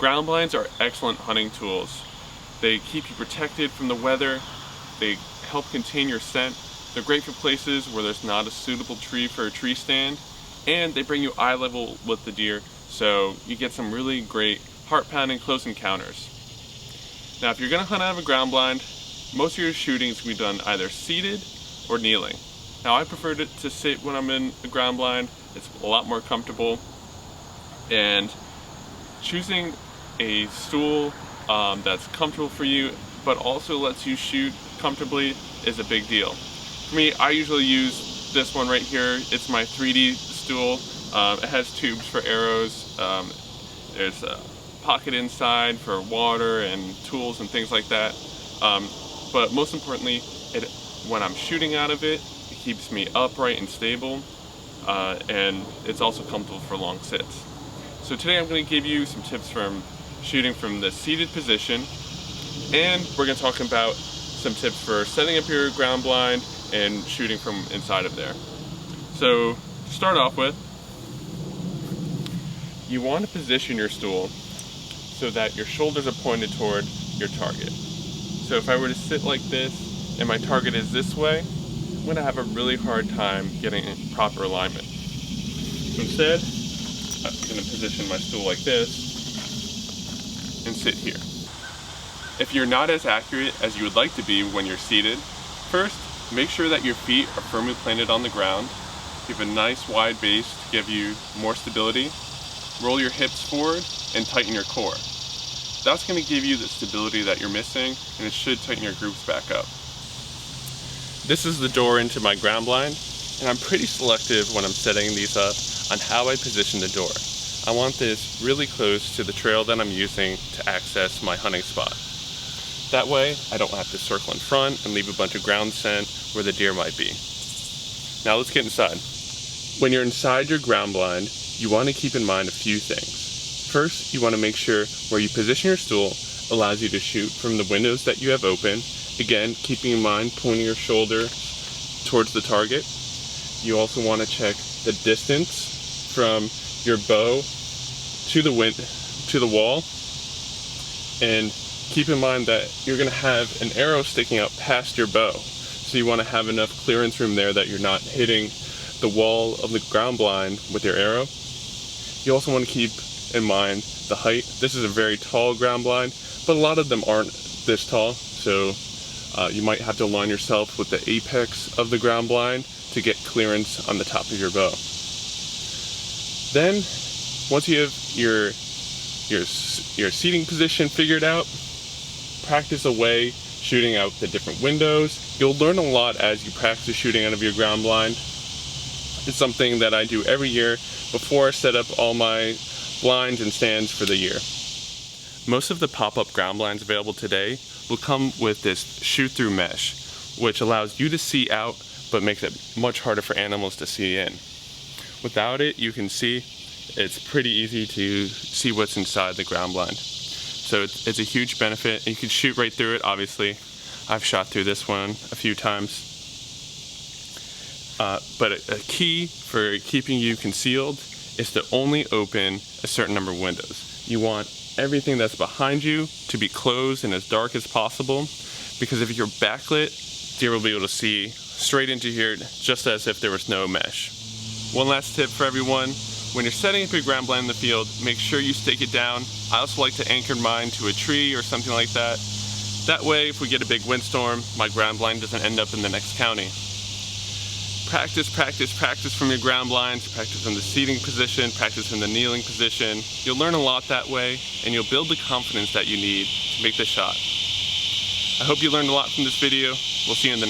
Ground blinds are excellent hunting tools. They keep you protected from the weather, they help contain your scent, they're great for places where there's not a suitable tree for a tree stand, and they bring you eye level with the deer, so you get some really great heart-pounding close encounters. Now if you're going to hunt out of a ground blind, most of your shooting is going to be done either seated or kneeling. Now I prefer to sit when I'm in a ground blind. It's a lot more comfortable, and choosing a stool that's comfortable for you but also lets you shoot comfortably is a big deal. For me, I usually use this one right here. It's my 3D stool. It has tubes for arrows. There's a pocket inside for water and tools and things like that. But most importantly, when I'm shooting out of it, it keeps me upright and stable, and it's also comfortable for long sits. So today I'm going to give you some tips from shooting from the seated position, and we're going to talk about some tips for setting up your ground blind and shooting from inside of there. So to start off with, you want to position your stool so that your shoulders are pointed toward your target. So if I were to sit like this and my target is this way, I'm going to have a really hard time getting proper alignment. So instead, I'm going to position my stool like this and sit here. If you're not as accurate as you would like to be when you're seated, first, make sure that your feet are firmly planted on the ground. Give a nice wide base to give you more stability. Roll your hips forward and tighten your core. That's going to give you the stability that you're missing, and it should tighten your glutes back up. This is the door into my ground blind, and I'm pretty selective when I'm setting these up on how I position the door. I want this really close to the trail that I'm using to access my hunting spot. That way, I don't have to circle in front and leave a bunch of ground scent where the deer might be. Now let's get inside. When you're inside your ground blind, you want to keep in mind a few things. First, you want to make sure where you position your stool allows you to shoot from the windows that you have open. Again, keeping in mind pointing your shoulder towards the target. You also want to check the distance from your bow to the wall, and keep in mind that you're going to have an arrow sticking out past your bow. So you want to have enough clearance room there that you're not hitting the wall of the ground blind with your arrow. You also want to keep in mind the height. This is a very tall ground blind, but a lot of them aren't this tall, so you might have to align yourself with the apex of the ground blind to get clearance on the top of your bow. Then, once you have your seating position figured out, practice away shooting out the different windows. You'll learn a lot as you practice shooting out of your ground blind. It's something that I do every year before I set up all my blinds and stands for the year. Most of the pop-up ground blinds available today will come with this shoot-through mesh, which allows you to see out but makes it much harder for animals to see in. Without it, you can see it's pretty easy to see what's inside the ground blind. So it's a huge benefit. You can shoot right through it, obviously. I've shot through this one a few times. But a key for keeping you concealed is to only open a certain number of windows. You want everything that's behind you to be closed and as dark as possible, because if you're backlit, deer will be able to see straight into here just as if there was no mesh. One last tip for everyone: when you're setting up your ground blind in the field, make sure you stake it down. I also like to anchor mine to a tree or something like that. That way, if we get a big windstorm, my ground blind doesn't end up in the next county. Practice, practice, practice from your ground blinds. Practice from the seating position, practice from the kneeling position. You'll learn a lot that way, and you'll build the confidence that you need to make the shot. I hope you learned a lot from this video. We'll see you in the next